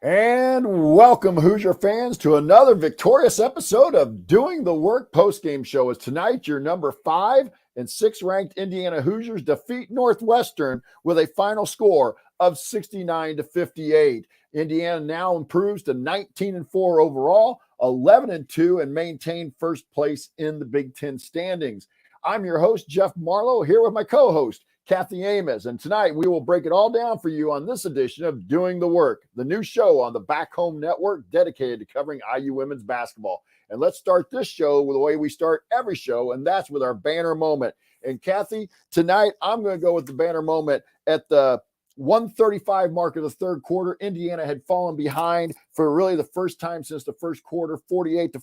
And welcome, Hoosier fans, to another victorious episode of Doing the Work postgame show. As tonight, your number 5 and 6 ranked Indiana Hoosiers defeat Northwestern with a final score of 69-58. Indiana now improves to 19-4 overall, 11-2, and maintain first place in the Big Ten standings. I'm your host, Jeff Marlow, here with my co-host, Kathy Amos. And tonight we will break it all down for you on this edition of Doing the Work, the new show on the Back Home Network dedicated to covering IU women's basketball. And let's start this show with the way we start every show, and that's with our banner moment. And Kathy, tonight I'm going to go with the banner moment at the 135 mark of the third quarter. Indiana had fallen behind for really the first time since the first quarter, 46 to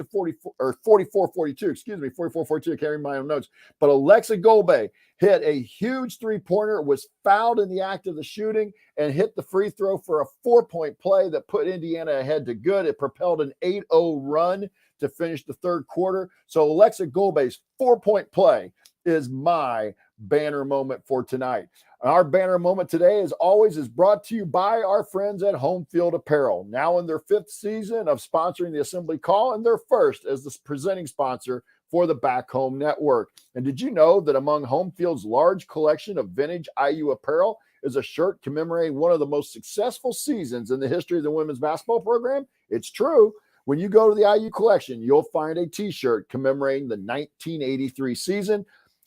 44, or 44-42, 44-42. I can't read my own notes. But Alexa Golbe hit a huge three-pointer, was fouled in the act of the shooting, and hit the free throw for a 4-point play that put Indiana ahead to good. It propelled an 8-0 run to finish the third quarter. So Alexa Golbe's 4-point play is my banner moment for tonight. Our banner moment today, as always, is brought to you by our friends at Home Field Apparel, now in their 5th season of sponsoring the Assembly Call and their first as the presenting sponsor for the Back Home Network. And did you know that among Home Field's large collection of vintage IU apparel is a shirt commemorating one of the most successful seasons in the history of the women's basketball program? It's true. When you go to the IU collection, you'll find a t-shirt commemorating the 1983 season,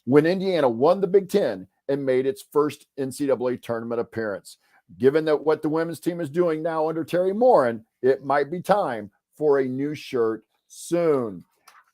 when Indiana won the Big Ten and made its first NCAA tournament appearance. Given that what the women's team is doing now under Terry Morin, it might be time for a new shirt soon.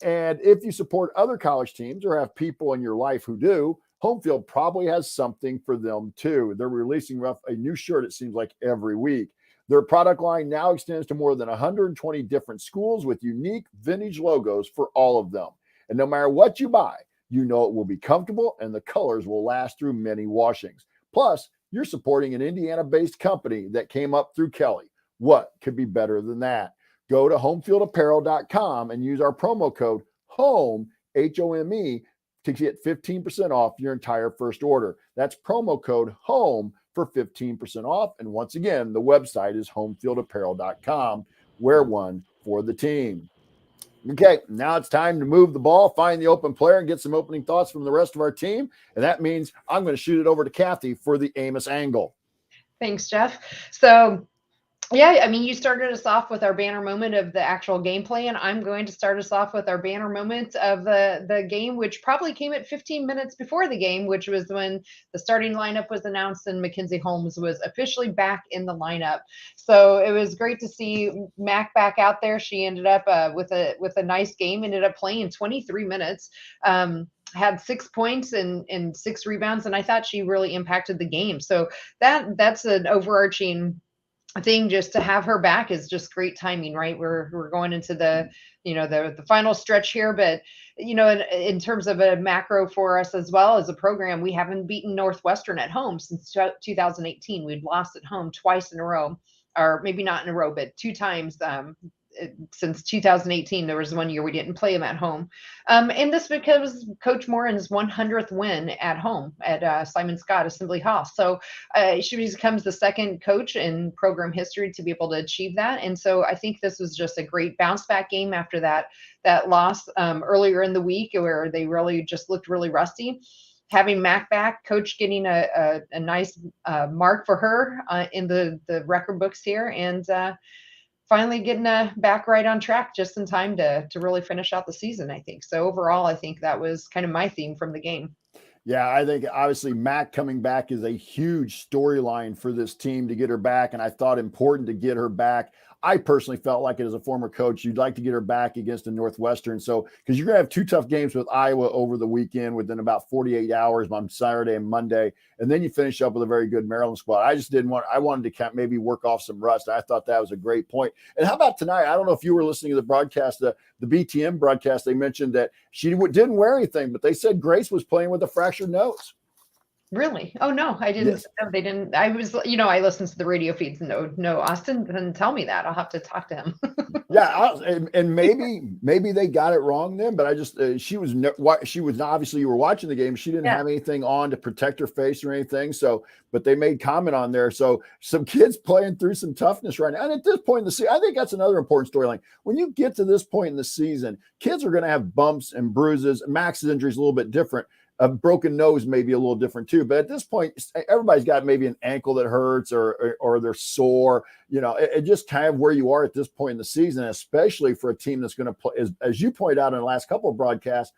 And if you support other college teams or have people in your life who do, Home Field probably has something for them too. They're releasing a new shirt, it seems like, every week. Their product line now extends to more than 120 different schools with unique vintage logos for all of them. And no matter what you buy, you know it will be comfortable and the colors will last through many washings. Plus, you're supporting an Indiana-based company that came up through Kelly. What could be better than that? Go to homefieldapparel.com and use our promo code HOME, HOME, to get 15% off your entire first order. That's promo code HOME for 15% off. And once again, the website is homefieldapparel.com. Wear one for the team. Okay, now it's time to move the ball, find the open player, and get some opening thoughts from the rest of our team. And that means I'm going to shoot it over to Kathy for the Amos angle. Thanks, Jeff. So, yeah, I mean, you started us off with our banner moment of the actual gameplay, and I'm going to start us off with our banner moment of the game, which probably came at 15 minutes before the game, which was when the starting lineup was announced and Mackenzie Holmes was officially back in the lineup. So it was great to see Mac back out there. She ended up with a nice game, ended up playing 23 minutes. Had 6 points and 6 rebounds, and I thought she really impacted the game. So that's an overarching thing. Just to have her back is just great timing, right? We're going into the final stretch here, but in terms of a macro for us as well as a program, we haven't beaten Northwestern at home since 2018. We'd lost at home twice in a row, or maybe not in a row, but 2 times since 2018. There was one year we didn't play them at home, and this because Coach Morin's 100th win at home at Simon Scott Assembly Hall. So she becomes the second coach in program history to be able to achieve that. And so I think this was just a great bounce back game after that loss earlier in the week, where they really just looked really rusty. Having Mac back, coach getting a nice mark for her in the record books here, and finally getting back right on track just in time to really finish out the season, I think. So overall, I think that was kind of my theme from the game. Yeah, I think obviously Mac coming back is a huge storyline for this team to get her back, and I thought important to get her back. I personally felt like it as a former coach, you'd like to get her back against the Northwestern. So, because you're going to have 2 tough games with Iowa over the weekend within about 48 hours on Saturday and Monday. And then you finish up with a very good Maryland squad. I wanted to maybe work off some rust. I thought that was a great point. And how about tonight? I don't know if you were listening to the broadcast, the BTM broadcast. They mentioned that she didn't wear anything, but they said Grace was playing with a fractured nose. Really? Oh no, I didn't. Yes. No, they didn't. I was, I listened to the radio feeds. No, Austin didn't tell me that. I'll have to talk to him. Yeah, and maybe they got it wrong then, but I just she was obviously, you were watching the game. She didn't Yeah. have anything on to protect her face or anything. So, but they made comment on there. So some kids playing through some toughness right now. And at this point in the season, I think that's another important storyline. When you get to this point in the season, kids are going to have bumps and bruises. Max's injury is a little bit different. A broken nose may be a little different too, but at this point, everybody's got maybe an ankle that hurts or they're sore. It just kind of where you are at this point in the season, especially for a team that's going to play, as you pointed out in the last couple of broadcasts,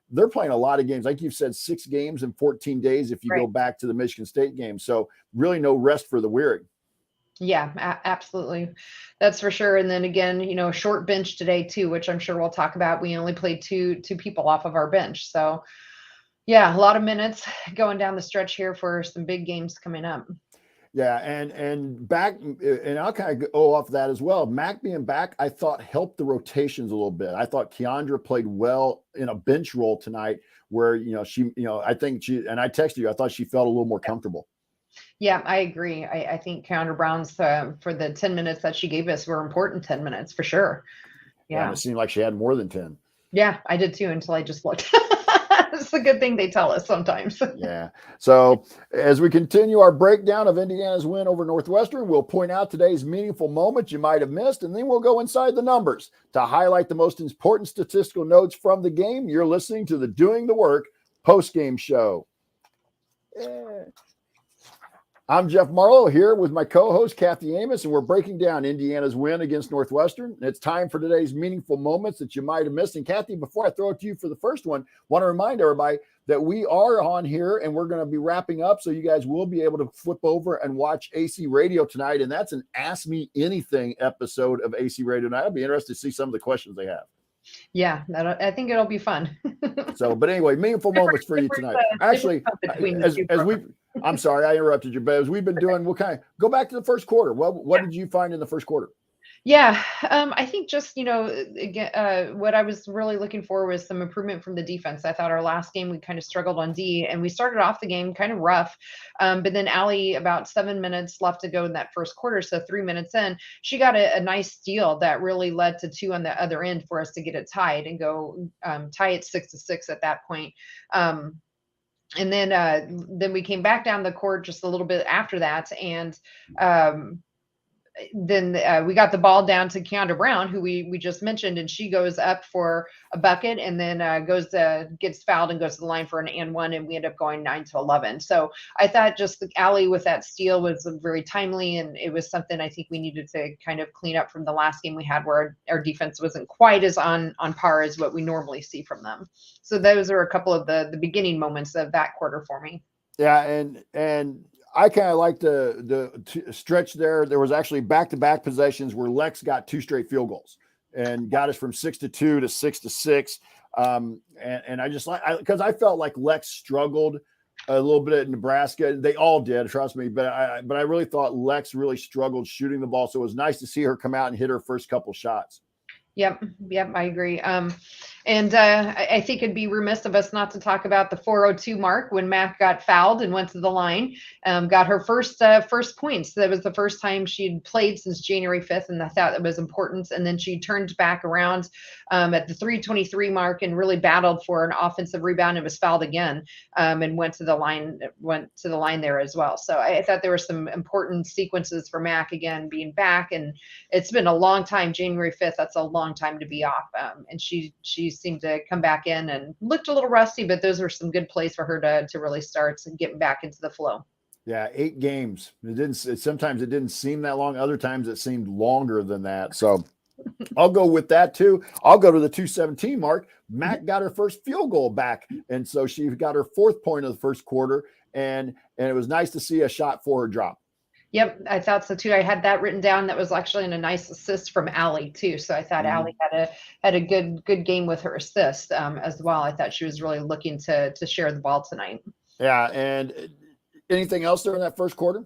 they're playing a lot of games. Like you've said, 6 games in 14 days if you go back to the Michigan State game. So really no rest for the weary. Yeah, absolutely. That's for sure. And then again, a short bench today too, which I'm sure we'll talk about. We only played two people off of our bench. So yeah, a lot of minutes going down the stretch here for some big games coming up. Yeah, and back, and I'll kind of go off that as well. Mac being back, I thought helped the rotations a little bit. I thought Keandra played well in a bench role tonight, where she, I think she, and I texted you, I thought she felt a little more comfortable. Yeah, I agree. I think Keandra Brown's for the 10 minutes that she gave us were important 10 minutes for sure. Yeah, and it seemed like she had more than 10. Yeah, I did too until I just looked. It's a good thing they tell us sometimes. Yeah. So as we continue our breakdown of Indiana's win over Northwestern, we'll point out today's meaningful moments you might have missed, and then we'll go inside the numbers to highlight the most important statistical notes from the game. You're listening to the Doing the Work post-game show. Yeah. I'm Jeff Marlow here with my co-host, Kathy Amos, and we're breaking down Indiana's win against Northwestern. And it's time for today's meaningful moments that you might have missed. And Kathy, before I throw it to you for the first one, I want to remind everybody that we are on here and we're going to be wrapping up. So you guys will be able to flip over and watch AC Radio tonight. And that's an Ask Me Anything episode of AC Radio tonight. I'll be interested to see some of the questions they have. Yeah, I think it'll be fun. So, but anyway, meaningful moments for you tonight. Actually, I'm sorry, I interrupted you, but as we've been doing, we'll kind of go back to the first quarter. What did you find in the first quarter? Yeah, I think just, again, what I was really looking for was some improvement from the defense. I thought our last game, we kind of struggled on D, and we started off the game kind of rough. But then Allie, about 7 minutes left to go in that first quarter, so 3 minutes in, she got a nice steal that really led to 2 on the other end for us to get it tied and go tie it 6-6 at that point. And then we came back down the court just a little bit after that, and then we got the ball down to Keandra Brown, who we just mentioned, and she goes up for a bucket and then gets fouled and goes to the line for an and one, and we end up going 9-11. So I thought just the Allie with that steal was very timely, and it was something I think we needed to kind of clean up from the last game we had, where our defense wasn't quite as on par as what we normally see from them. So those are a couple of the beginning moments of that quarter for me. Yeah, and I kind of like the stretch there. There was actually back-to-back possessions where Lex got 2 straight field goals and got us from 6-2 to 6-6. And I just because I felt like Lex struggled a little bit at Nebraska. They all did, trust me. But I really thought Lex really struggled shooting the ball. So it was nice to see her come out and hit her first couple shots. Yep, I agree. And I think it'd be remiss of us not to talk about the 4:02 mark when Mac got fouled and went to the line, got her first points. That was the first time she'd played since January 5th, and I thought that was important. And then she turned back around at the 3:23 mark and really battled for an offensive rebound and was fouled again, and went to the line there as well. So I thought there were some important sequences for Mac again being back, and it's been a long time. January 5th, that's a long time to be off, and she seemed to come back in and looked a little rusty, but those were some good plays for her to really start and get back into the flow. Yeah, 8 games. Sometimes it didn't seem that long. Other times it seemed longer than that. So I'll go with that too. I'll go to the 2:17 mark. Mac got her first field goal back, and so she got her 4th point of the first quarter, and it was nice to see a shot for her drop. Yep, I thought so too. I had that written down. That was actually a nice assist from Allie too. So I thought Allie had a good game with her assist as well. I thought she was really looking to share the ball tonight. Yeah, and anything else there in that first quarter?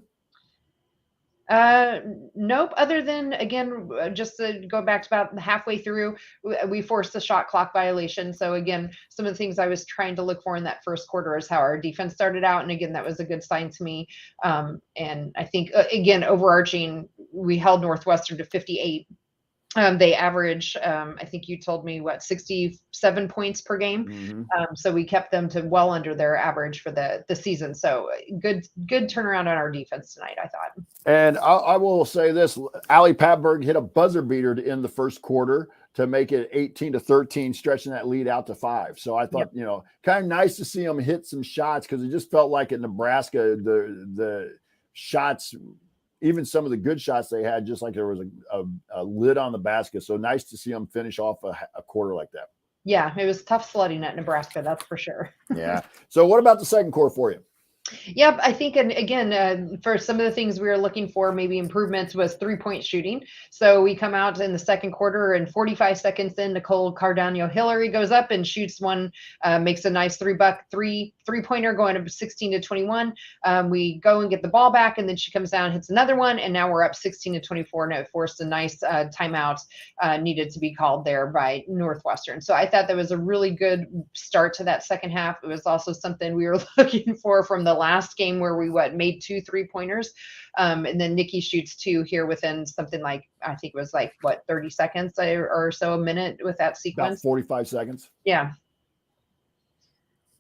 Nope. Other than, again, just to go back to about halfway through, we forced a shot clock violation. So again, some of the things I was trying to look for in that first quarter is how our defense started out, and again, that was a good sign to me. And I think again, overarching, we held Northwestern to 58. They average, I think you told me, what, 67 points per game. Mm-hmm. So we kept them to well under their average for the season. So good turnaround on our defense tonight, I thought. And I will say this: Ali Patberg hit a buzzer beater to end the first quarter to make it 18-13, stretching that lead out to 5. So I thought, kind of nice to see him hit some shots, because it just felt like at Nebraska, the shots, even some of the good shots they had, just like there was a lid on the basket. So nice to see them finish off a quarter like that. Yeah, it was tough sledding at Nebraska, that's for sure. Yeah. So what about the second quarter for you? Yep, I think, and again, for some of the things we were looking for, maybe improvements, was 3-point shooting. So we come out in the second quarter, and 45 seconds in, Nicole Cardano-Hillary goes up and shoots one, makes a nice three-pointer going up 16-21. We go and get the ball back, and then she comes down, hits another one, and now we're up 16-24, and it forced a nice timeout needed to be called there by Northwestern. So I thought that was a really good start to that second half. It was also something we were looking for from the last game, where we made 2 3-pointers, and then Nikki shoots 2 here within something like, I think it was like 30 seconds or so, a minute with that sequence. About 45 seconds. Yeah.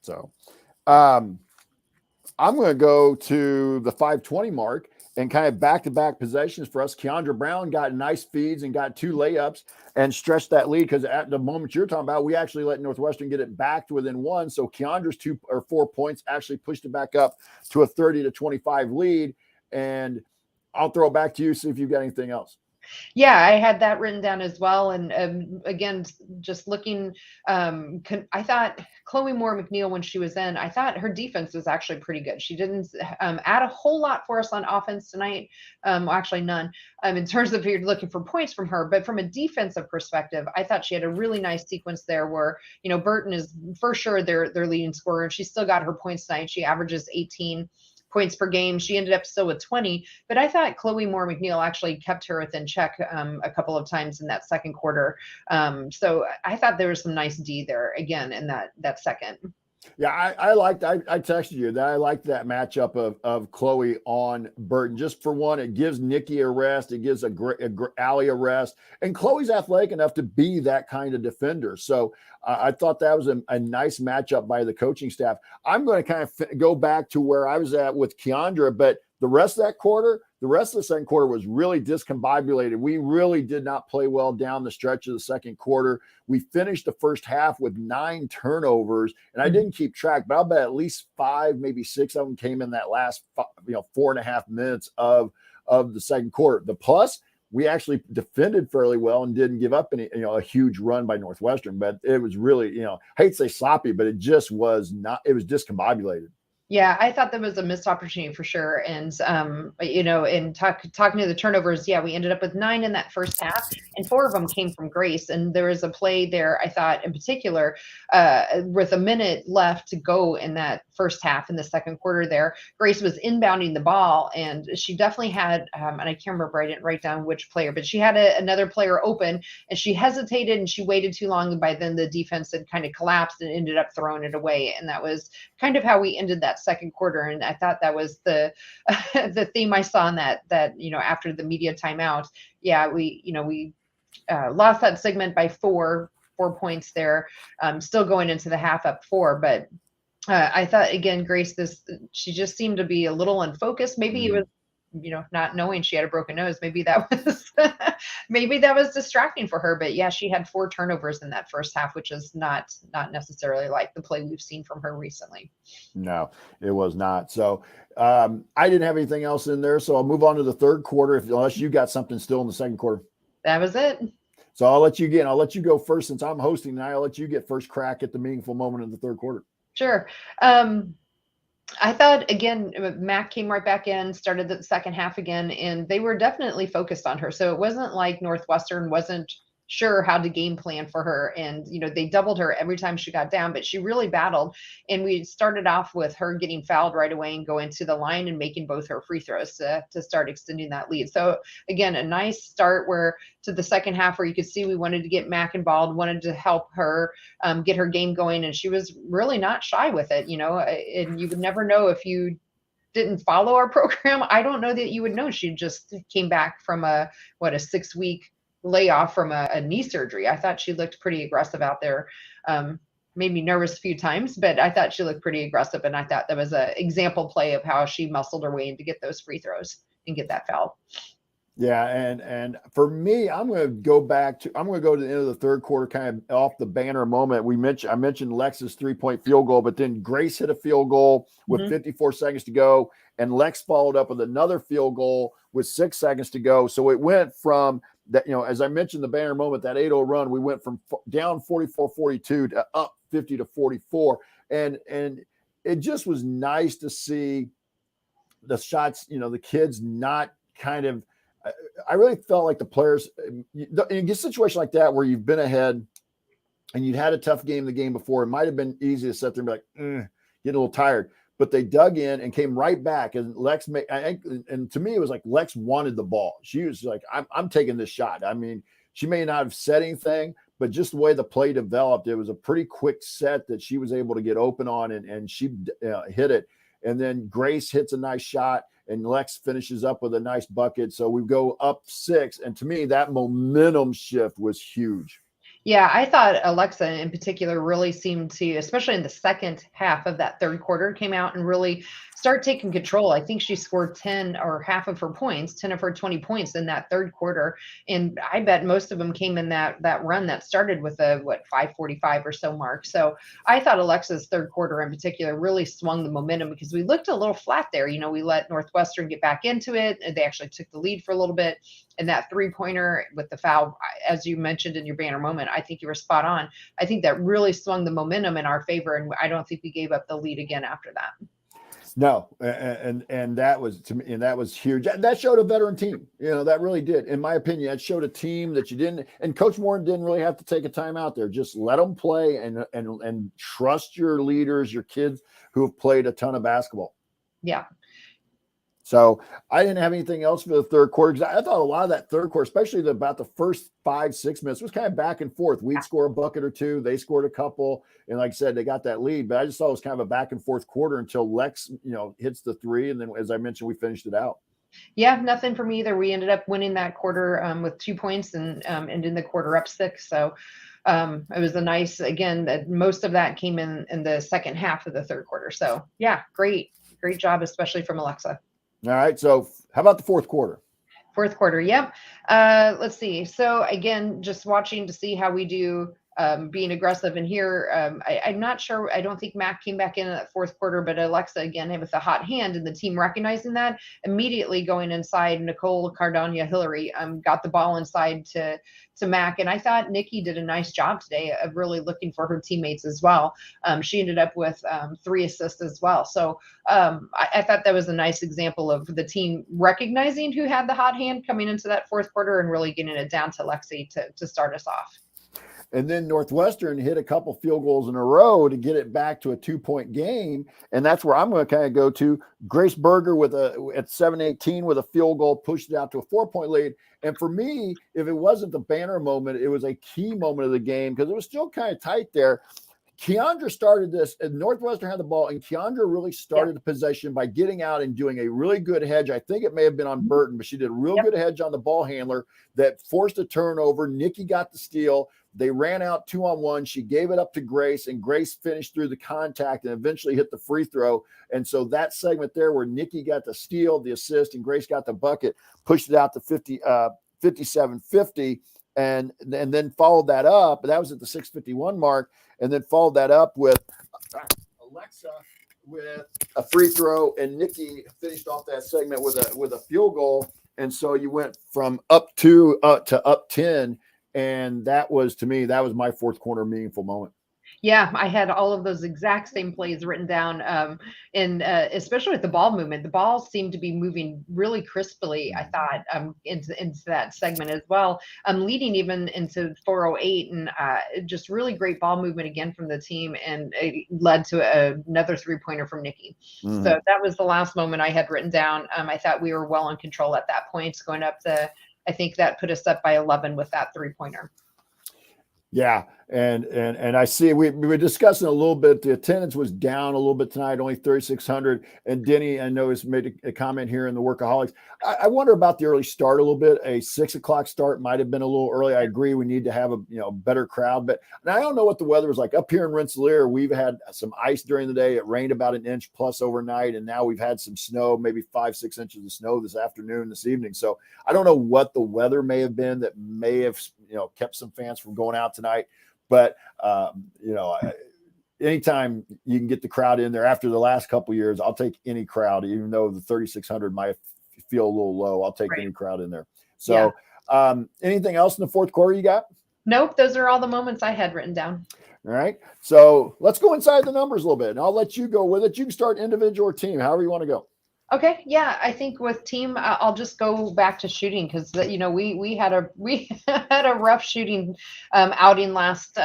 So I'm going to go to the 5:20 mark and kind of back-to-back possessions for us. Keandra Brown got nice feeds and got 2 layups and stretched that lead, because at the moment you're talking about, we actually let Northwestern get it back to within 1. So Keandra's 2 or 4 points actually pushed it back up to a 30-25 lead. And I'll throw it back to you, see if you've got anything else. Yeah, I had that written down as well. And again, just looking, I thought Chloe Moore McNeil, when she was in, I thought her defense was actually pretty good. She didn't add a whole lot for us on offense tonight. Well, actually none, in terms of if you're looking for points from her. But from a defensive perspective, I thought she had a really nice sequence there where, Burton is for sure their leading scorer, and she still got her points tonight. She averages 18 points per game. She ended up still with 20, but I thought Chloe Moore McNeil actually kept her within check a couple of times in that second quarter. So I thought there was some nice D there again in that second. Yeah, I texted you that I liked that matchup of Chloe on Burton. Just for one, it gives Nikki a rest. It gives Allie a rest. And Chloe's athletic enough to be that kind of defender. So I thought that was a nice matchup by the coaching staff. I'm going to kind of go back to where I was at with Keandra, but the rest of the second quarter was really discombobulated. We really did not play well down the stretch of the second quarter. We finished the first half with 9 turnovers, and I didn't keep track, but I'll bet at least 5, maybe 6 of them came in that last 4.5 minutes of the second quarter. The plus, we actually defended fairly well and didn't give up any, a huge run by Northwestern, but it was really, I hate to say sloppy, but it just was not, it was discombobulated. Yeah, I thought that was a missed opportunity for sure. And, in talking to the turnovers, yeah, we ended up with 9 in that first half, and 4 of them came from Grace. And there was a play there, I thought in particular, with a minute left to go in that first half in the second quarter there, Grace was inbounding the ball, and she definitely had, and I can't remember, I didn't write down which player, but she had another player open, and she hesitated and she waited too long. And by then the defense had kind of collapsed and ended up throwing it away. And that was kind of how we ended that second quarter. And I thought that was the theme I saw in that after the media timeout. Yeah, we lost that segment by 4 points there, still going into the half up 4. But I thought, again, Grace, she just seemed to be a little unfocused. Maybe it was, not knowing she had a broken nose. Maybe that was distracting for her. But yeah, she had 4 turnovers in that first half, which is not necessarily like the play we've seen from her recently. No, it was not. So I didn't have anything else in there. So I'll move on to the third quarter, unless you got something still in the second quarter. That was it. So I'll let you go first, since I'm hosting tonight. I'll let you get first crack at the meaningful moment of the third quarter. Sure. I thought, again, Mac came right back in, started the second half again, and they were definitely focused on her. So it wasn't like Northwestern wasn't sure how to game plan for her. And, they doubled her every time she got down, but she really battled. And we started off with her getting fouled right away and going to the line and making both her free throws to start extending that lead. So again, a nice start where to the second half where you could see we wanted to get Mac involved, wanted to help her get her game going. And she was really not shy with it, and you would never know if you didn't follow our program. I don't know that you would know. She just came back from a 6-week layoff from a knee surgery. I thought she looked pretty aggressive out there. Made me nervous a few times, but I thought she looked pretty aggressive. And I thought that was an example play of how she muscled her way in to get those free throws and get that foul. Yeah, and for me, I'm going to go to the end of the third quarter, kind of off the banner moment. I mentioned Lex's 3-point field goal, but then Grace hit a field goal with 54 seconds to go, and Lex followed up with another field goal with 6 seconds to go. So it went from that, as I mentioned, the banner moment, that 8-0 run, we went from down 44-42 to up 50-44, and it just was nice to see the shots. The kids not kind of. I really felt like the players in a situation like that where you've been ahead and you'd had a tough game the game before, it might have been easy to sit there and be like, get a little tired, but they dug in and came right back. And Lex and to me, it was like Lex wanted the ball. She was like, I'm taking this shot. I mean, she may not have said anything, but just the way the play developed, it was a pretty quick set that she was able to get open on, and she hit it. And then Grace hits a nice shot, and Lex finishes up with a nice bucket. So we go up 6. And to me, that momentum shift was huge. Yeah, I thought Alexa in particular really seemed to, especially in the second half of that third quarter, came out and really start taking control. I think she scored 10 or half of her points, 10 of her 20 points in that third quarter. And I bet most of them came in that run that started with a 5:45 or so mark. So I thought Alexa's third quarter in particular really swung the momentum because we looked a little flat there. We let Northwestern get back into it. And they actually took the lead for a little bit. And that 3-pointer with the foul, as you mentioned in your banner moment, I think you were spot on. I think that really swung the momentum in our favor. And I don't think we gave up the lead again after that. No, and that was, to me, and that was huge. That showed a veteran team. That really did, in my opinion. That showed a team that you didn't. And Coach Moore didn't really have to take a time out there. Just let them play and trust your leaders, your kids who have played a ton of basketball. Yeah. So I didn't have anything else for the third quarter because I thought a lot of that third quarter, especially about the first 5-6 minutes, was kind of back and forth. We'd score a bucket or two, they scored a couple, and like I said, they got that lead. But I just thought it was kind of a back and forth quarter until Lex, hits the 3, and then, as I mentioned, we finished it out. Yeah, nothing for me either. We ended up winning that quarter with 2 points and ending the quarter up 6. So it was a nice, again, that most of that came in the second half of the third quarter. So yeah, great job, especially from Alexa. All right. So how about the fourth quarter? Fourth quarter. Yep. Let's see. So again, just watching to see how we do being aggressive. And here, I'm not sure. I don't think Mac came back in that fourth quarter, but Alexa, again, with a hot hand, and the team recognizing that, immediately going inside. Nicole Cardona Hillary got the ball inside to Mac. And I thought Nikki did a nice job today of really looking for her teammates as well. She ended up with 3 assists as well. So I thought that was a nice example of the team recognizing who had the hot hand coming into that fourth quarter and really getting it down to Lexi to start us off. And then Northwestern hit a couple field goals in a row to get it back to a 2-point game. And that's where I'm going to kind of go to. Grace Berger at 7:18 with a field goal, pushed it out to a 4-point lead. And for me, if it wasn't the banner moment, it was a key moment of the game because it was still kind of tight there. Keandra started this, and Northwestern had the ball, and Keandra really started the possession by getting out and doing a really good hedge. I think it may have been on Burton, but she did a real good hedge on the ball handler that forced a turnover. Nikki got the steal. They ran out 2-on-1. She gave it up to Grace, and Grace finished through the contact and eventually hit the free throw. And so that segment there where Nikki got the steal, the assist, and Grace got the bucket, pushed it out to 57-50. And then followed that up. That was at the 6:51 mark, and then followed that up with Alexa with a free throw, and Nikki finished off that segment with a field goal. And so you went from up 2 to up 10, and that was, to me, that was my fourth quarter meaningful moment. Yeah, I had all of those exact same plays written down, and especially with the ball movement. The ball seemed to be moving really crisply, I thought, into that segment as well, leading even into 408, and just really great ball movement again from the team, and it led to another three-pointer from Nikki. So Mhm. that was the last moment I had written down. I thought we were well in control at that point, going up I think that put us up by 11 with that three-pointer. Yeah, and I see we were discussing a little bit. The attendance was down a little bit tonight, only 3,600. And Denny, I know, has made a comment here in the Workaholics. I wonder about the early start a little bit. A 6 o'clock start might have been a little early. I agree. We need to have a better crowd. But and I don't know what the weather was like up here in Rensselaer. We've had some ice during the day. It rained about an inch plus overnight, and now we've had some snow, maybe 5-6 inches of snow this afternoon, this evening. So I don't know what the weather may have been that may have kept some fans from going out tonight. But anytime you can get the crowd in there after the last couple of years, I'll take any crowd, even though the 3,600 might feel a little low. I'll take any crowd in there. So anything else in the fourth quarter you got? Nope. Those are all the moments I had written down. All right. So let's go inside the numbers a little bit, and I'll let you go with it. You can start individual or team, however you want to go. Okay, yeah, I think with team, I'll just go back to shooting because we had a rough shooting outing last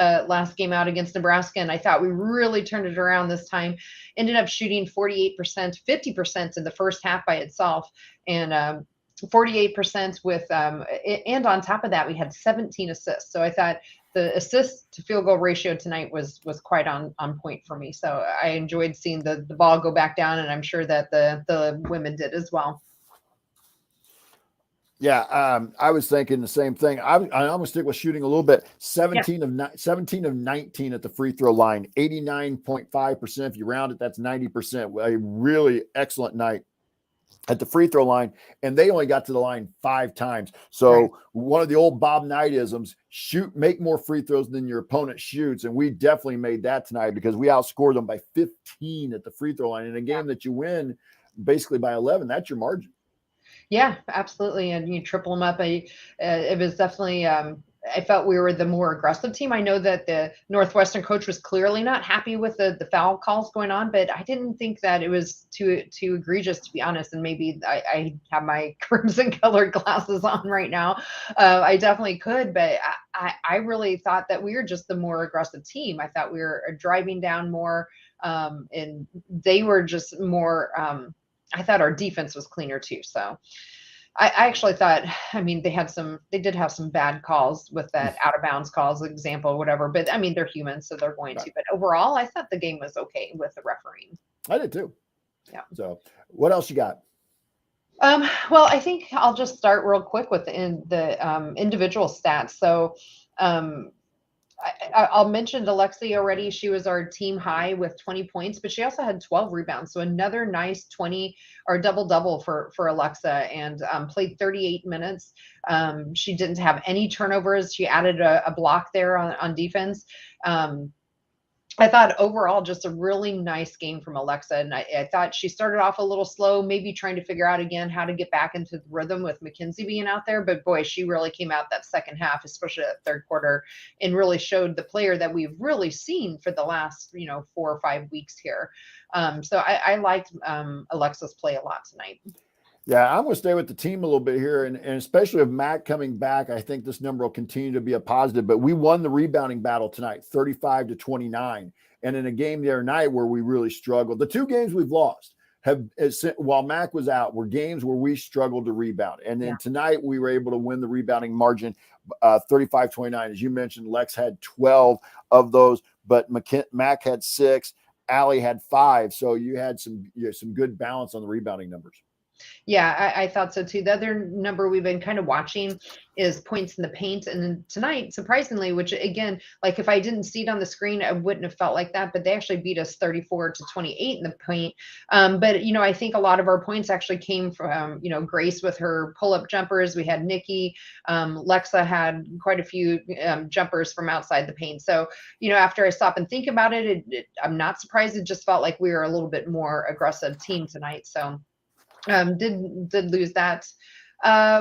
game out against Nebraska, and I thought we really turned it around this time. Ended up shooting 48%, 50% in the first half by itself, and 48% with and on top of that we had 17 assists. So I thought the assist to field goal ratio tonight was quite on point for me. So I enjoyed seeing the ball go back down, and I'm sure that the women did as well. Yeah, I was thinking the same thing. I'm gonna stick with shooting a little bit. 17 of 19 at the free throw line, 89.5%. If you round it, that's 90%. A really excellent night at the free throw line, and they only got to the line 5 times. So one of the old Bob Knight-isms, make more free throws than your opponent shoots. And we definitely made that tonight because we outscored them by 15 at the free throw line. In a game that you win basically by 11, that's your margin. Yeah, absolutely. And you triple them up. It was definitely, I felt we were the more aggressive team. I know that the Northwestern coach was clearly not happy with the foul calls going on, but I didn't think that it was too egregious, to be honest. And maybe I have my crimson colored glasses on right now. I definitely could, but I really thought that we were just the more aggressive team. I thought we were driving down more, and they were just more, I thought our defense was cleaner too. So I actually thought, I mean, they did have some bad calls with that out of bounds calls, example, whatever. But I mean, they're human, so they're going to. But overall, I thought the game was okay with the refereeing. I did too. Yeah. So what else you got? Well, I think I'll just start real quick with the individual stats. So I'll mention Alexi already. She was our team high with 20 points, but she also had 12 rebounds. So another nice 20 or double for Alexa, and played 38 minutes. She didn't have any turnovers. She added a block there on defense. I thought overall just a really nice game from Alexa. And I thought she started off a little slow, maybe trying to figure out again how to get back into the rhythm with Mackenzie being out there. But boy, she really came out that second half, especially that third quarter, and really showed the player that we've really seen for the last 4 or 5 weeks here. So I liked Alexa's play a lot tonight. Yeah, I'm going to stay with the team a little bit here, and especially with Mac coming back, I think this number will continue to be a positive. But we won the rebounding battle tonight, 35-29. And in a game the other night where we really struggled, the 2 games we've lost while Mac was out were games where we struggled to rebound. And then tonight we were able to win the rebounding margin, 35-29. As you mentioned, Lex had 12 of those, but Mac had 6, Allie had 5. So you had some good balance on the rebounding numbers. Yeah, I thought so too. The other number we've been kind of watching is points in the paint. And then tonight, surprisingly, which again, like if I didn't see it on the screen, I wouldn't have felt like that, but they actually beat us 34-28 in the paint. But, I think a lot of our points actually came from, Grace with her pull-up jumpers. We had Nikki. Lexa had quite a few jumpers from outside the paint. So, after I stop and think about it, I'm not surprised. It just felt like we were a little bit more aggressive team tonight. So did lose that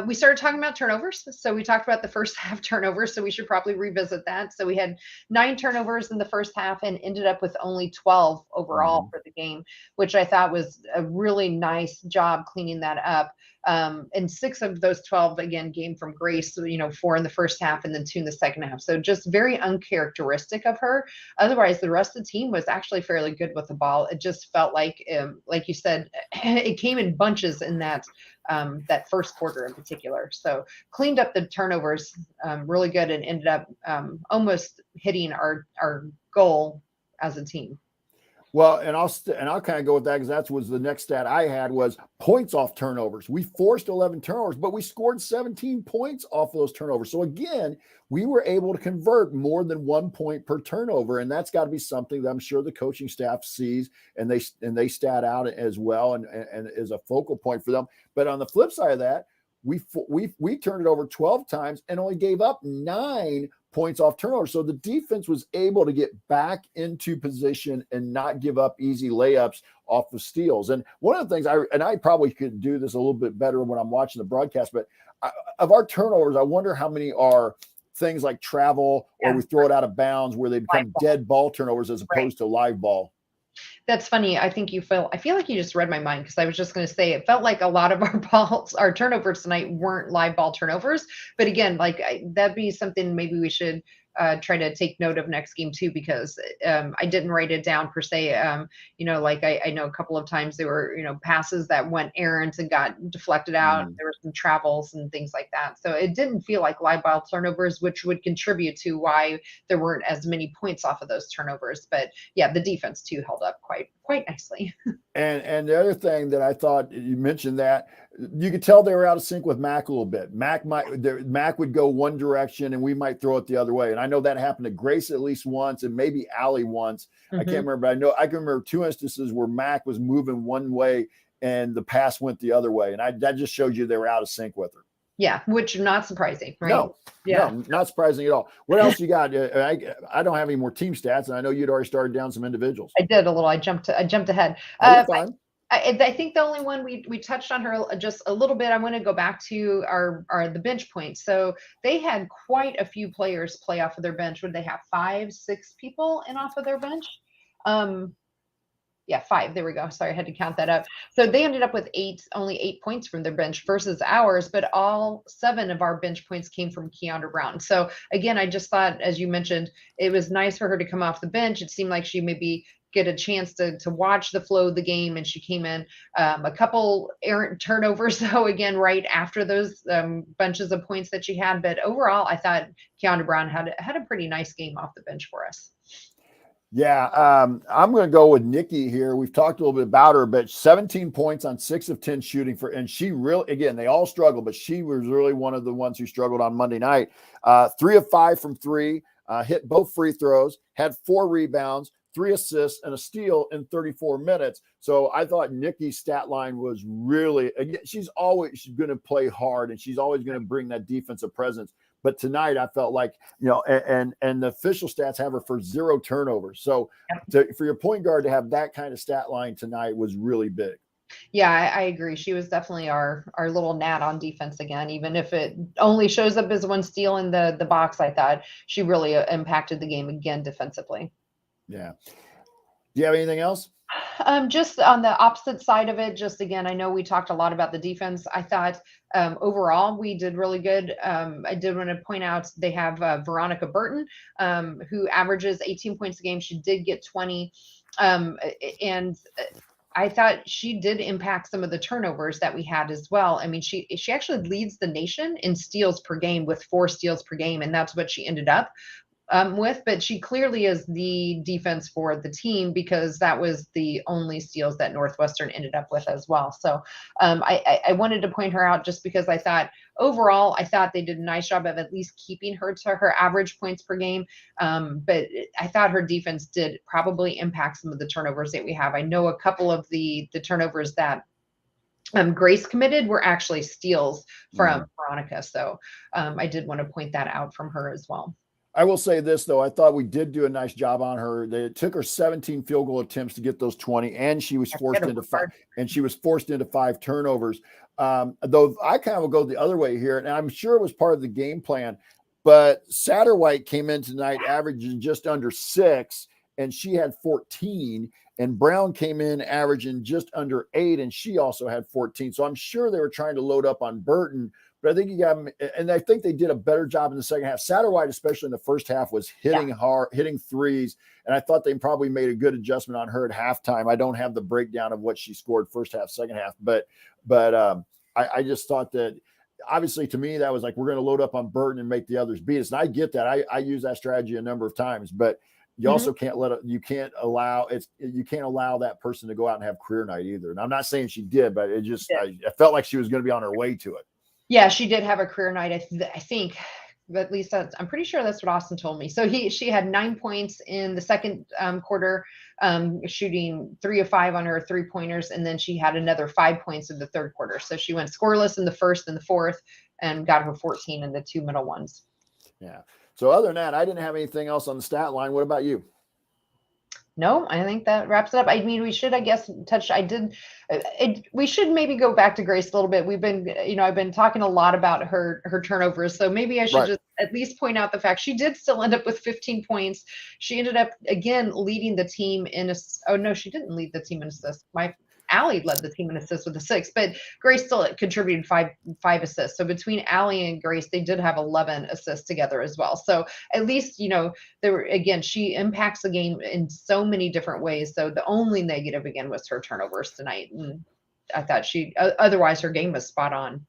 We started talking about turnovers. So we talked about the first half turnovers. So we should probably revisit that. So we had 9 turnovers in the first half and ended up with only 12 overall for the game, which I thought was a really nice job cleaning that up. And 6 of those 12, again, came from Grace, 4 in the first half and then 2 in the second half. So just very uncharacteristic of her. Otherwise, the rest of the team was actually fairly good with the ball. It just felt like you said, it came in bunches in that first quarter in particular. So cleaned up the turnovers really good and ended up almost hitting our goal as a team. Well, and I'll kind of go with that because that was the next stat I had was points off turnovers. We forced 11 turnovers, but we scored 17 points off of those turnovers. So again, we were able to convert more than 1 point per turnover, and that's got to be something that I'm sure the coaching staff sees and they stat out as well and is a focal point for them. But on the flip side of that, we turned it over 12 times and only gave up 9 points off turnover. So the defense was able to get back into position and not give up easy layups off of steals. And one of the things I probably could do this a little bit better when I'm watching the broadcast, but of our turnovers, I wonder how many are things like travel or we throw it out of bounds where they become dead ball turnovers as opposed to live ball. That's funny. I feel like you just read my mind because I was just going to say it felt like a lot of our turnovers tonight weren't live ball turnovers. But again, that'd be something maybe we should try to take note of next game too, because I didn't write it down per se. I know a couple of times there were, passes that went errant and got deflected out. There were some travels and things like that. So it didn't feel like live ball turnovers, which would contribute to why there weren't as many points off of those turnovers. But yeah, the defense too held up quite nicely. And the other thing that I thought you mentioned that you could tell they were out of sync with Mac a little bit. Mac would go one direction and we might throw it the other way. And I know that happened to Grace at least once and maybe Allie once. I can't remember, but I can remember 2 instances where Mac was moving one way and the pass went the other way. And that just showed you they were out of sync with her. Yeah, which not surprising, right? No, not surprising at all. What else you got? I don't have any more team stats, and I know you'd already started down some individuals. I did a little. I jumped ahead. Fine. I think the only one we touched on her just a little bit. I want to go back to the bench points. So they had quite a few players play off of their bench. Would they have 5, 6 people in off of their bench? Yeah, 5. There we go. Sorry, I had to count that up. So they ended up with only 8 points from their bench versus ours, but all 7 of our bench points came from Keandra Brown. So again, I just thought, as you mentioned, it was nice for her to come off the bench. It seemed like she maybe get a chance to watch the flow of the game, and she came in a couple errant turnovers, though, again, right after those bunches of points that she had. But overall, I thought Keandra Brown had a pretty nice game off the bench for us. Yeah, I'm going to go with Nikki here. We've talked a little bit about her, but 17 points on 6 of 10 shooting and she really, again, they all struggle, but she was really one of the ones who struggled on Monday night. 3 of 5 from 3, hit both free throws, had 4 rebounds, 3 assists, and a steal in 34 minutes. So I thought Nikki's stat line was really, again, she's always going to play hard and she's always going to bring that defensive presence. But tonight I felt like, and the official stats have her for 0 turnovers. So for your point guard to have that kind of stat line tonight was really big. Yeah, I agree. She was definitely our little gnat on defense again, even if it only shows up as 1 steal in the box. I thought she really impacted the game again defensively. Yeah. Do you have anything else? Just on the opposite side of it, just again, I know we talked a lot about the defense. I thought overall we did really good. I did want to point out they have Veronica Burton, who averages 18 points a game. She did get 20. And I thought she did impact some of the turnovers that we had as well. I mean, she actually leads the nation in steals per game with 4 steals per game, and that's what she ended up with, but she clearly is the defense for the team because that was the only steals that Northwestern ended up with as well. So I wanted to point her out just because I thought overall, they did a nice job of at least keeping her to her average points per game. But I thought her defense did probably impact some of the turnovers that we have. I know a couple of the turnovers that Grace committed were actually steals from Veronica. So I did want to point that out from her as well. I will say this, though. I thought we did do a nice job on her. It took her 17 field goal attempts to get those 20, and she was forced into five. And she was forced into 5 turnovers. Though I kind of will go the other way here, and I'm sure it was part of the game plan. But Satterwhite came in tonight averaging just under 6, and she had 14. And Brown came in averaging just under 8, and she also had 14. So I'm sure they were trying to load up on Burton. But I think you got them, and I think they did a better job in the second half. Satterwhite, especially in the first half, was hitting hard, hitting threes, and I thought they probably made a good adjustment on her at halftime. I don't have the breakdown of what she scored first half, second half, but I just thought that obviously to me that was like we're going to load up on Burton and make the others beat us, and I get that. I use that strategy a number of times, but you also can't you can't allow that person to go out and have career night either. And I'm not saying she did, but it just I felt like she was going to be on her way to it. Yeah, she did have a career night. I think, at least I'm pretty sure that's what Austin told me. So she had 9 points in the second quarter, shooting 3 of 5 on her 3-pointers, and then she had another 5 points in the third quarter. So she went scoreless in the first and the fourth, and got her 14 in the 2 middle ones. Yeah. So other than that, I didn't have anything else on the stat line. What about you? No, I think that wraps it up. I mean, we should, I guess, we should maybe go back to Grace a little bit. We've been, I've been talking a lot about her turnovers. So maybe I should just at least point out the fact she did still end up with 15 points. She ended up, again, leading the team in she didn't lead the team in assists. Allie led the team in assists with 6, but Grace still contributed five assists. So between Allie and Grace, they did have 11 assists together as well. So at least, she impacts the game in so many different ways. So the only negative again was her turnovers tonight. And I thought otherwise her game was spot on.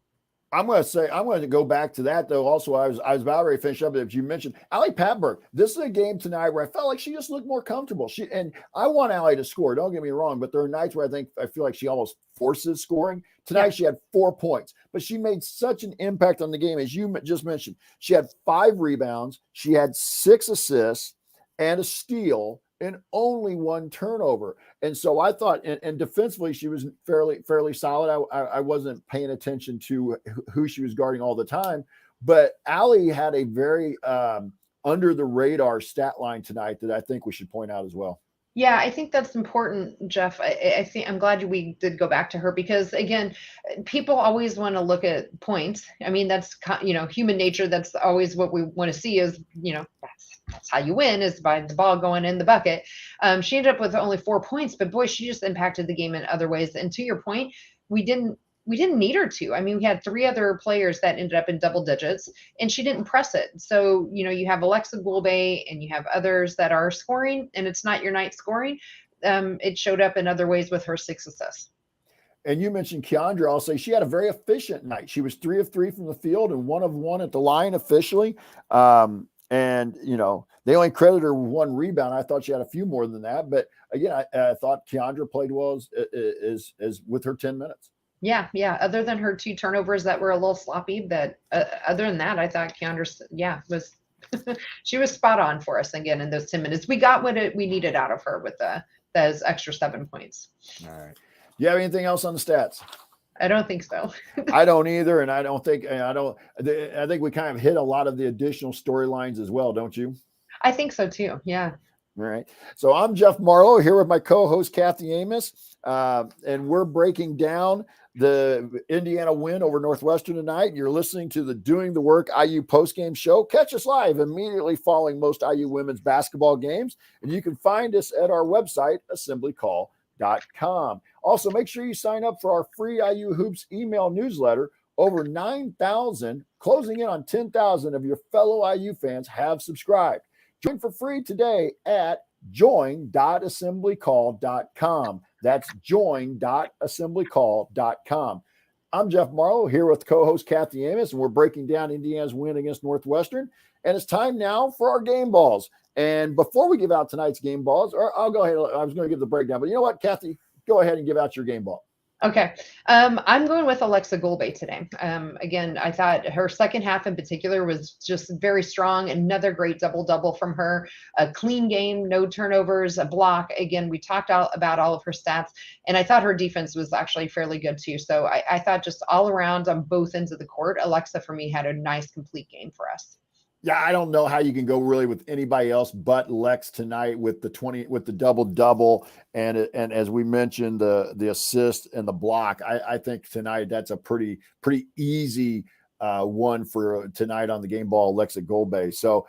I'm going to go back to that though. Also, I was about ready to finish up. As you mentioned, Allie Patberg, this is a game tonight where I felt like she just looked more comfortable. And I want Allie to score. Don't get me wrong, but there are nights where I feel like she almost forces scoring. Tonight she had 4 points, but she made such an impact on the game. As you just mentioned, she had 5 rebounds, she had 6 assists and a steal, and only 1 turnover. And so I thought, and defensively, she was fairly solid. I wasn't paying attention to who she was guarding all the time, but Allie had a very under the radar stat line tonight that I think we should point out as well. Yeah, I think that's important, Jeff. I think I'm glad we did go back to her because, again, people always want to look at points. I mean, that's, human nature. That's always what we want to see is, that's how you win is by the ball going in the bucket. She ended up with only 4 points, but boy, she just impacted the game in other ways. And to your point, we didn't need her to. I mean, we had 3 other players that ended up in double digits, and she didn't press it. So, you have Alexa Gulbe and you have others that are scoring, and it's not your night scoring. It showed up in other ways with her 6 assists. And you mentioned Keandra. I'll say she had a very efficient night. She was 3 of 3 from the field and 1 of 1 at the line officially. And, they only credited her with 1 rebound. I thought she had a few more than that. But again, I thought Keandra played well as with her 10 minutes. Yeah. Other than her 2 turnovers that were a little sloppy, but other than that, I thought Keandra, was she was spot on for us again in those 10 minutes. We got what we needed out of her with those extra 7 points. All right. Do you have anything else on the stats? I don't think so. I don't either, and I think we kind of hit a lot of the additional storylines as well, don't you? I think so too. Yeah. All right. So I'm Jeff Marlow here with my co-host Kathy Amos, and we're breaking down the Indiana win over Northwestern tonight. You're listening to the Doing the Work IU postgame show. Catch us live immediately following most IU women's basketball games, and you can find us at our website, assemblycall.com. Also, make sure you sign up for our free IU Hoops email newsletter. Over 9,000, closing in on 10,000 of your fellow IU fans have subscribed. Join for free today at join.assemblycall.com. That's join.assemblycall.com. I'm Jeff Marlow here with co-host Kathy Amos, and we're breaking down Indiana's win against Northwestern. And it's time now for our game balls. And before we give out tonight's game balls, or I'll go ahead, I was going to give the breakdown, but you know what, Kathy, go ahead and give out your game ball. Okay. I'm going with Alexa Gulbe today. Again, I thought her second half in particular was just very strong. Another great double-double from her. A clean game, no turnovers, a block. Again, we talked about all of her stats, and I thought her defense was actually fairly good too. So I thought just all around on both ends of the court, Alexa for me had a nice complete game for us. Yeah, I don't know how you can go really with anybody else but Lex tonight with the double double and as we mentioned the assist and the block. I think tonight that's a pretty easy one for tonight on the game ball, Alexa Golbe. So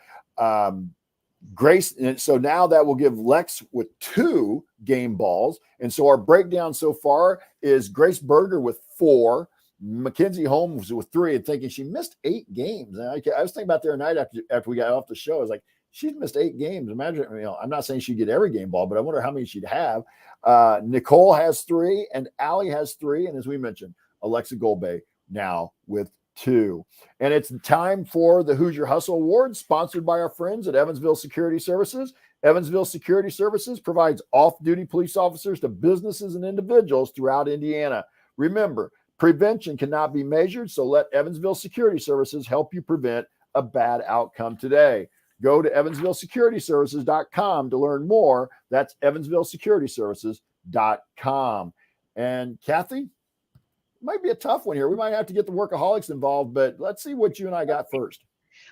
Grace, and so now that will give Lex with 2 game balls. And so our breakdown so far is Grace Berger with 4, Mackenzie Holmes with 3, and thinking she missed 8 games. And I was thinking about the other night after we got off the show. I was like, she's missed 8 games. Imagine, I'm not saying she'd get every game ball, but I wonder how many she'd have. Nicole has 3, and Allie has 3. And as we mentioned, Alexa Golbe now with 2. And it's time for the Hoosier Hustle Awards, sponsored by our friends at Evansville Security Services. Evansville Security Services provides off-duty police officers to businesses and individuals throughout Indiana. Remember, prevention cannot be measured, so let Evansville Security Services help you prevent a bad outcome today. Go to evansvillesecurityservices.com to learn more. That's evansvillesecurityservices.com. And Kathy, might be a tough one here. We might have to get the workaholics involved, but let's see what you and I got first.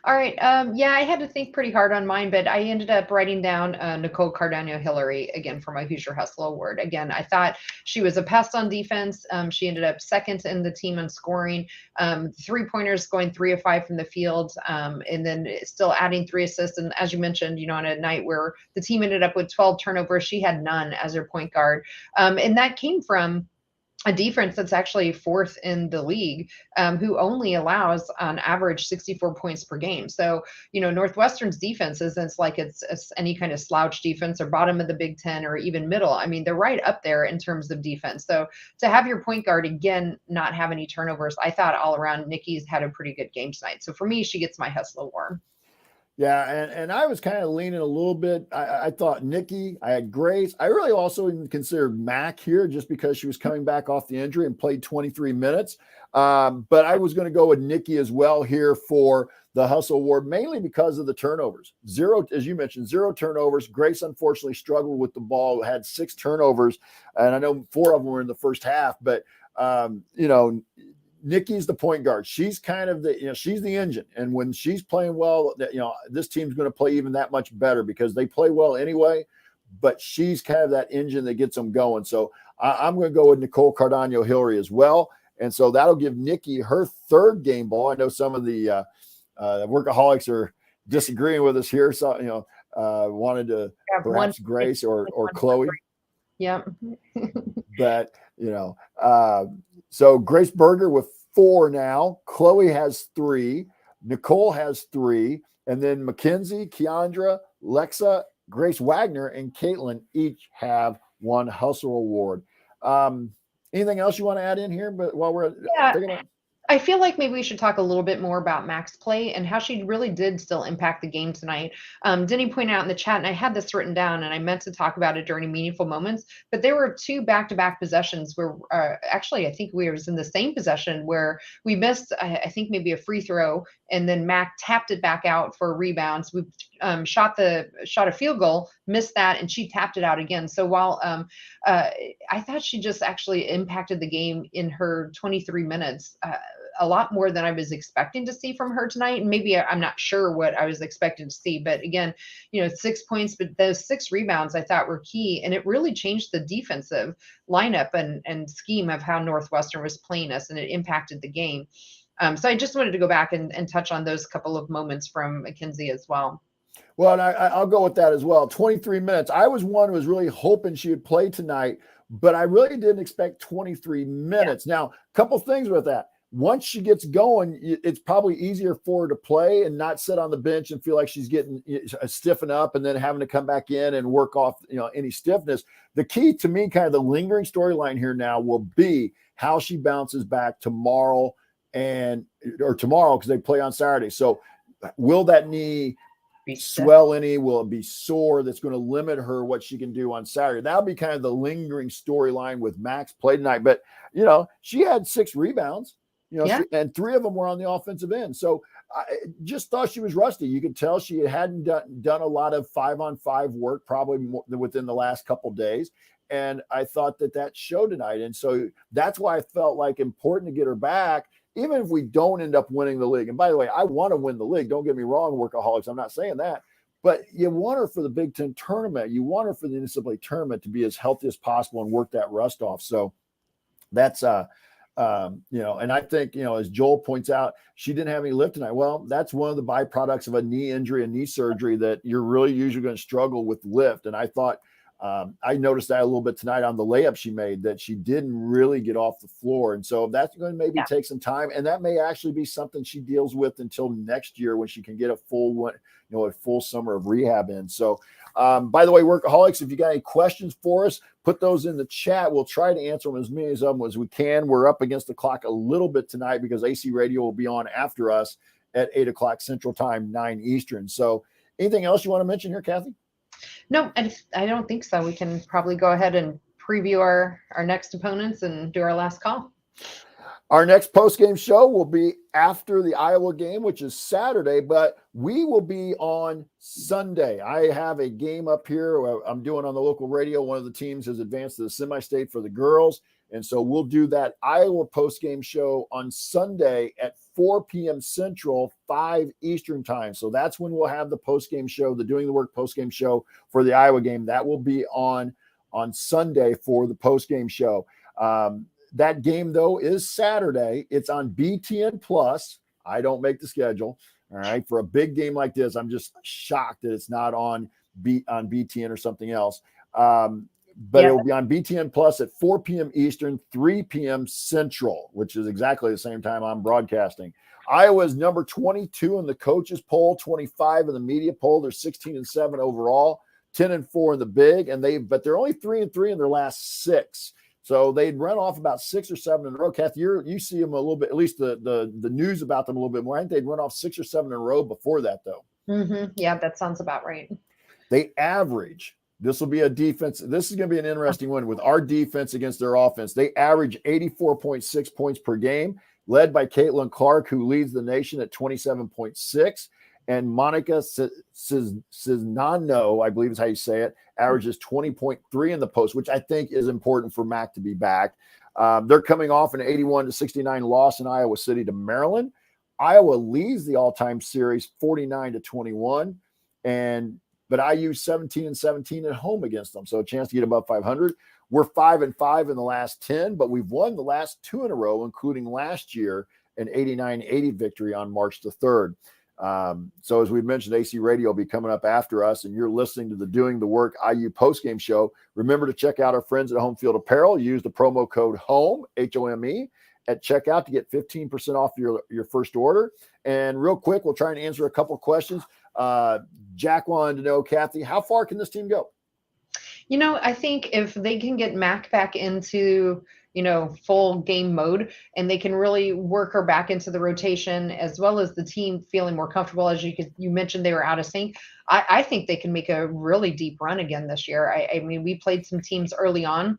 All right. Yeah, I had to think pretty hard on mine, but I ended up writing down Nicole Cardano-Hillary again for my Hoosier Hustle Award. Again, I thought she was a pest on defense. She ended up second in the team on scoring, 3-pointers going 3 of 5 from the field, and then still adding 3 assists. And as you mentioned, on a night where the team ended up with 12 turnovers, she had none as her point guard. And that came from a defense that's actually 4th in the league, who only allows on average 64 points per game. So, Northwestern's defense isn't like it's any kind of slouch defense or bottom of the Big Ten or even middle. I mean, they're right up there in terms of defense. So to have your point guard, again, not have any turnovers, I thought all around Nikki's had a pretty good game tonight. So for me, she gets my Hustle Award. Yeah, and I was kind of leaning a little bit. I thought Nikki, I had Grace. I really also even considered Mac here just because she was coming back off the injury and played 23 minutes. But I was going to go with Nikki as well here for the Hustle Award, mainly because of the turnovers. 0, as you mentioned, 0 turnovers. Grace unfortunately struggled with the ball, had 6 turnovers, and I know 4 of them were in the first half. But Nikki's the point guard. She's kind of she's the engine. And when she's playing well, this team's going to play even that much better because they play well anyway, but she's kind of that engine that gets them going. So I'm going to go with Nicole Cardano-Hillary as well. And so that'll give Nikki her 3rd game ball. I know some of the workaholics are disagreeing with us here. So, wanted to perhaps Grace or Chloe. Yeah. But, so Grace Berger with 4 now. Chloe has 3. Nicole has 3. And then Mackenzie, Keandra, Lexa, Grace Wagner, and Caitlin each have 1 Hustle Award. Anything else you want to add in here? But while we're thinking about I feel like maybe we should talk a little bit more about Mac's play and how she really did still impact the game tonight. Denny pointed out in the chat, and I had this written down, and I meant to talk about it during meaningful moments, but there were 2 back-to-back possessions where actually I think we was in the same possession where we missed, I think maybe a free throw, and then Mac tapped it back out for rebounds. We shot a field goal, missed that, and she tapped it out again. So while I thought she just actually impacted the game in her 23 minutes, a lot more than I was expecting to see from her tonight. And maybe I'm not sure what I was expecting to see, but again, 6 points, but those 6 rebounds I thought were key. And it really changed the defensive lineup and scheme of how Northwestern was playing us, and it impacted the game. So I just wanted to go back and touch on those couple of moments from Mackenzie as well. Well, and I'll go with that as well. 23 minutes. I was one who was really hoping she would play tonight, but I really didn't expect 23 minutes. Yeah. Now, a couple things with that. Once she gets going, it's probably easier for her to play and not sit on the bench and feel like she's getting stiffen up and then having to come back in and work off, any stiffness. The key to me, kind of the lingering storyline here now, will be how she bounces back tomorrow because they play on Saturday. So will that knee swell any? Will it be sore? That's going to limit her what she can do on Saturday. That'll be kind of the lingering storyline with Max play tonight. But, she had 6 rebounds. And 3 of them were on the offensive end. So I just thought she was rusty. You could tell she hadn't done a lot of 5-on-5 work, probably more within the last couple of days. And I thought that showed tonight. And so that's why I felt like important to get her back even if we don't end up winning the league, and by the way, I want to win the league. Don't get me wrong, workaholics. I'm not saying that. But you want her for the Big Ten tournament. You want her for the NCAA tournament to be as healthy as possible and work that rust off. So that's, and I think, as Joel points out, she didn't have any lift tonight. Well, that's one of the byproducts of a knee injury, a knee surgery, that you're really usually going to struggle with lift. And I thought, I noticed that a little bit tonight on the layup she made, that she didn't really get off the floor. And so that's going to maybe take some time. And that may actually be something she deals with until next year, when she can get a full summer of rehab in. So, by the way, workaholics, if you got any questions for us, put those in the chat. We'll try to answer them, as many of them as we can. We're up against the clock a little bit tonight because AC Radio will be on after us at 8 o'clock Central Time, 9 Eastern. So anything else you want to mention here, Kathy? No, I don't think so. We can probably go ahead and preview our next opponents and do our last call. Our next post-game show will be after the Iowa game, which is Saturday, but we will be on Sunday. I have a game up here I'm doing on the local radio. One of the teams has advanced to the semi-state for the girls, and so we'll do that Iowa post-game show on Sunday at 4 p.m. Central, 5 Eastern time. So that's when we'll have the post-game show, the Doing the Work post-game show for the Iowa game. That will be on Sunday for the post-game show. That game, though, is Saturday. It's on BTN Plus. I don't make the schedule. All right. For a big game like this, I'm just shocked that it's not on BTN or something else. But it will be on BTN Plus at 4 p.m. Eastern, 3 p.m. Central, which is exactly the same time I'm broadcasting. Iowa is number 22 in the coaches poll, 25 in the media poll. They're 16-7 overall, 10-4 in the big, but they're only 3-3 in their last 6. So they'd run off about 6 or 7 in a row. Kathy, you see them a little bit, at least the news about them a little bit more. I think they'd run off 6 or 7 in a row before that, though. Mm-hmm. Yeah, that sounds about right. They average. This will be a defense. This is going to be an interesting one with our defense against their offense. They average 84.6 points per game, led by Caitlin Clark, who leads the nation at 27.6. And Monica Cisnano, I believe is how you say it, averages 20.3 in the post, which I think is important for Mac to be back. They're coming off an 81-69 loss in Iowa City to Maryland. Iowa leads the all-time series 49-21, but IU 17-17 at home against them, so a chance to get above 500. We're 5-5 in the last 10, but we've won the last 2 in a row, including last year an 89-80 victory on March the 3rd. So as we've mentioned, AC Radio will be coming up after us, and you're listening to the Doing the Work IU postgame show. Remember to check out our friends at Home Field Apparel. Use the promo code HOME, HOME, at checkout to get 15% off your first order. And real quick, we'll try and answer a couple questions. Jack wanted to know, Kathy, how far can this team go? I think if they can get Mac back into full game mode, and they can really work her back into the rotation, as well as the team feeling more comfortable, as you mentioned, they were out of sync. I think they can make a really deep run again this year. I mean, we played some teams early on,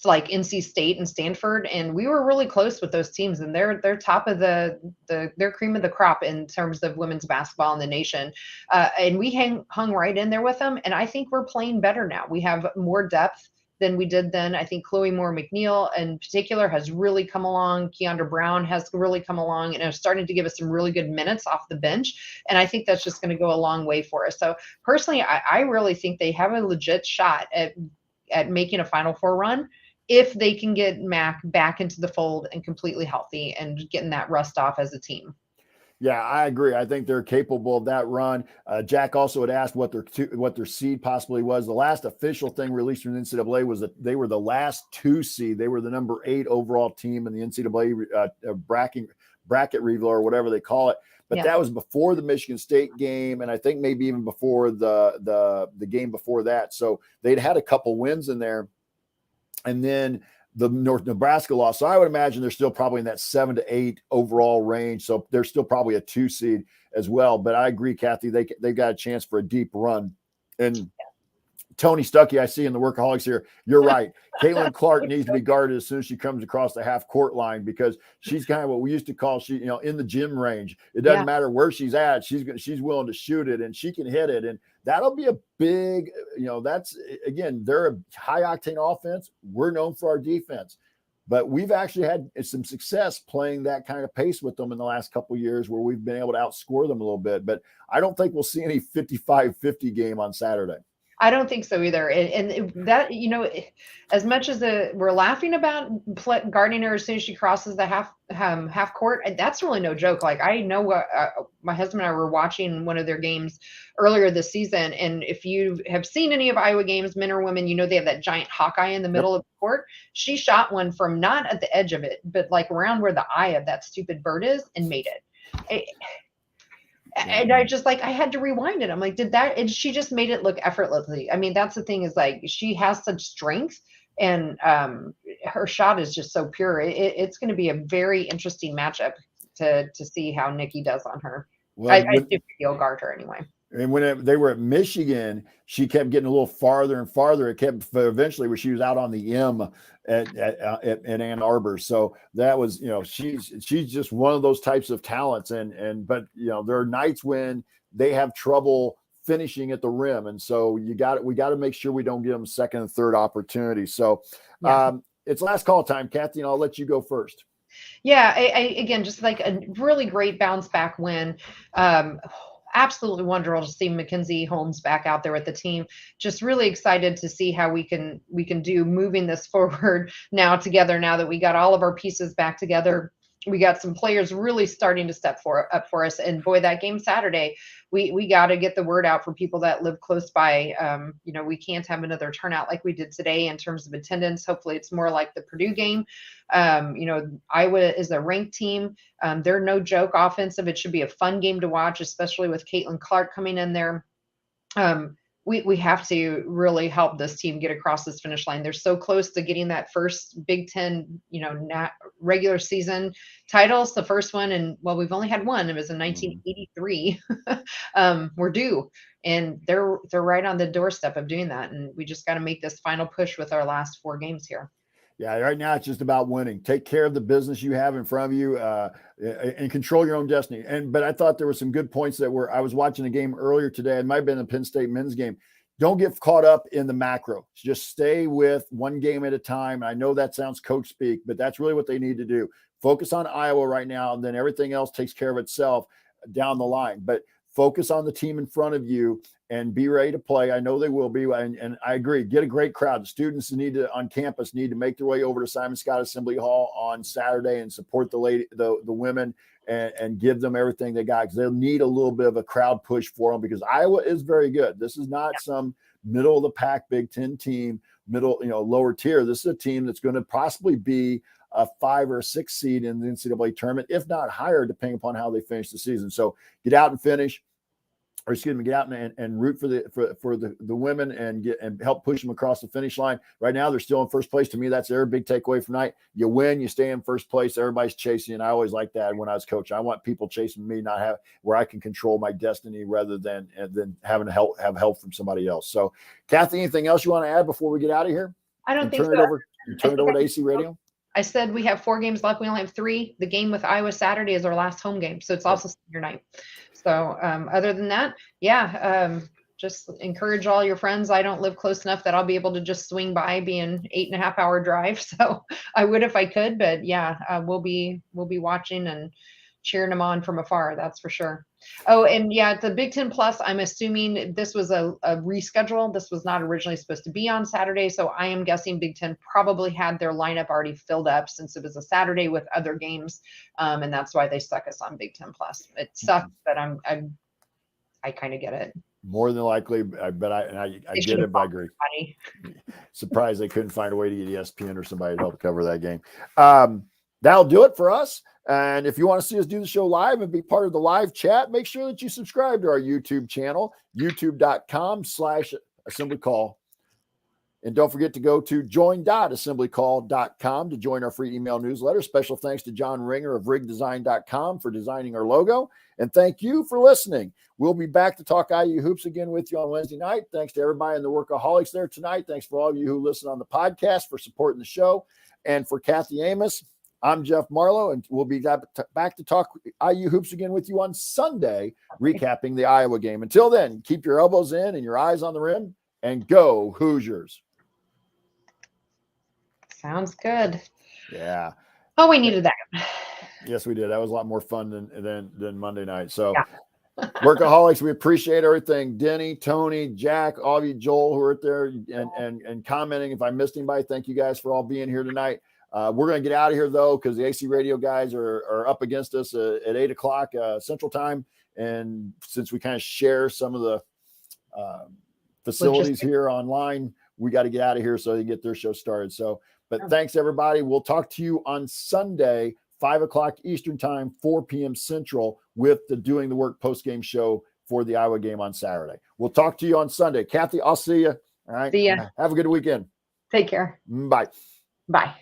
like NC State and Stanford, and we were really close with those teams, and they're top of their cream of the crop in terms of women's basketball in the nation. And we hung right in there with them, and I think we're playing better now. We have more depth than we did then. I think Chloe Moore McNeil in particular has really come along. Keandra Brown has really come along and is starting to give us some really good minutes off the bench. And I think that's just going to go a long way for us. So personally, I really think they have a legit shot at making a Final Four run if they can get Mac back into the fold and completely healthy and getting that rust off as a team. Yeah, I agree. I think they're capable of that run. Jack also had asked what their seed possibly was. The last official thing released from the NCAA was that they were the last 2 seed. They were the number 8 overall team in the NCAA bracket review or whatever they call it. But that was before the Michigan State game, and I think maybe even before the game before that. So they'd had a couple wins in there, and then the North Nebraska loss. So I would imagine they're still probably in that 7 to 8 overall range. So they're still probably a 2 seed as well. But I agree, Kathy, they've got a chance for a deep run. And Tony Stuckey, I see in the Workaholics here, you're right. Caitlin Clark needs to be guarded as soon as she comes across the half court line, because she's kind of what we used to call in the gym range. It doesn't matter where she's at. She's willing to shoot it, and she can hit it. And that'll be a big, they're a high octane offense. We're known for our defense. but we've actually had some success playing that kind of pace with them in the last couple of years where we've been able to outscore them a little bit. But I don't think we'll see any 55-50 game on Saturday. I don't think so either. And that, as much as we're laughing about guarding her as soon as she crosses the half court, that's really no joke. Like, I know what my husband and I were watching one of their games earlier this season. And if you have seen any of Iowa games, men or women, they have that giant Hawkeye in the middle of the court. She shot one from not at the edge of it, but like around where the eye of that stupid bird is, and made it. And I just I had to rewind it. I'm like, did that? And she just made it look effortlessly. I mean, that's the thing, is like, she has such strength, and her shot is just so pure. It's going to be a very interesting matchup to see how Nikki does on her. Well, I do think he'll guard her anyway. And when they were at Michigan, she kept getting a little farther and farther. It kept eventually where she was out on the M at Ann Arbor. So that was, she's just one of those types of talents. But there are nights when they have trouble finishing at the rim, and so we got to make sure we don't give them second and third opportunities. So it's last call time, Kathy, and I'll let you go first. Yeah, I again, just like a really great bounce back win. Absolutely wonderful to see Mackenzie Holmes back out there with the team. Just really excited to see how we can do moving this forward now together. Now that we got all of our pieces back together, we got some players really starting to step up for us. And boy, that game Saturday, we got to get the word out for people that live close by. We can't have another turnout like we did today in terms of attendance. Hopefully it's more like the Purdue game. Iowa is a ranked team. They're no joke offensive. It should be a fun game to watch, especially with Caitlin Clark coming in there. We have to really help this team get across this finish line. They're so close to getting that first Big Ten, regular season titles. The first one, and we've only had one. It was in 1983. We're due, and they're right on the doorstep of doing that. And we just got to make this final push with our last 4 games here. Yeah, right now it's just about winning. Take care of the business you have in front of you, and control your own destiny. But I thought there were some good points I was watching a game earlier today. It might have been a Penn State men's game. Don't get caught up in the macro. Just stay with one game at a time. I know that sounds coach speak, but that's really what they need to do. Focus on Iowa right now, and then everything else takes care of itself down the line. But focus on the team in front of you and be ready to play. I know they will be. And I agree. Get a great crowd. The students on campus need to make their way over to Simon Scott Assembly Hall on Saturday and support the women and give them everything they got, because they'll need a little bit of a crowd push for them, because Iowa is very good. This is not some middle of the pack Big Ten team, lower tier. This is a team that's going to possibly be a 5 or 6 seed in the NCAA tournament, if not higher, depending upon how they finish the season. So get out and finish. Get out and root for the women and help push them across the finish line. Right now, they're still in first place. To me, that's their big takeaway from tonight. You win, you stay in first place. Everybody's chasing you, and I always like that when I was coaching. I want people chasing me, not where I can control my destiny rather than having to have help from somebody else. So, Kathy, anything else you want to add before we get out of here? I don't think so. Turn it over to AC Radio. I said we have 4 games left. We only have 3. The game with Iowa Saturday is our last home game, so it's also senior night. So other than that, just encourage all your friends. I don't live close enough that I'll be able to just swing by, being 8.5-hour drive. So I would if I could, but we'll be watching and cheering them on from afar. That's for sure. Oh, and the Big Ten Plus, I'm assuming this was a reschedule. This was not originally supposed to be on Saturday. So I am guessing Big Ten probably had their lineup already filled up, since it was a Saturday with other games. And that's why they stuck us on Big Ten Plus. It sucks, but I kind of get it. More than likely, but I get it, but I agree. Surprised they couldn't find a way to get ESPN or somebody to help cover that game. That'll do it for us. And if you want to see us do the show live and be part of the live chat, make sure that you subscribe to our YouTube channel, youtube.com/assemblycall. And don't forget to go to join.assemblycall.com to join our free email newsletter. Special thanks to John Ringer of rigdesign.com for designing our logo. And thank you for listening. We'll be back to talk IU hoops again with you on Wednesday night. Thanks to everybody in the Workaholics there tonight. Thanks for all of you who listen on the podcast for supporting the show. And for Kathy Amos, I'm Jeff Marlow, and we'll be back to talk IU hoops again with you on Sunday, recapping the Iowa game. Until then, keep your elbows in and your eyes on the rim, and go Hoosiers. Sounds good. Yeah. Oh, we needed that. Yes, we did. That was a lot more fun than Monday night. So, Yeah. Workaholics, we appreciate everything. Denny, Tony, Jack, all of you, Joel, who are there and commenting. If I missed anybody, thank you guys for all being here tonight. We're going to get out of here, though, because the AC Radio guys are up against us at 8 o'clock Central Time. And since we kind of share some of the facilities here online, we got to get out of here so they get their show started. So, but thanks, everybody. We'll talk to you on Sunday, 5 o'clock Eastern Time, 4 p.m. Central, with the Doing the Work post-game show for the Iowa game on Saturday. We'll talk to you on Sunday. Kathy, I'll see you. All right. See ya. Have a good weekend. Take care. Bye. Bye.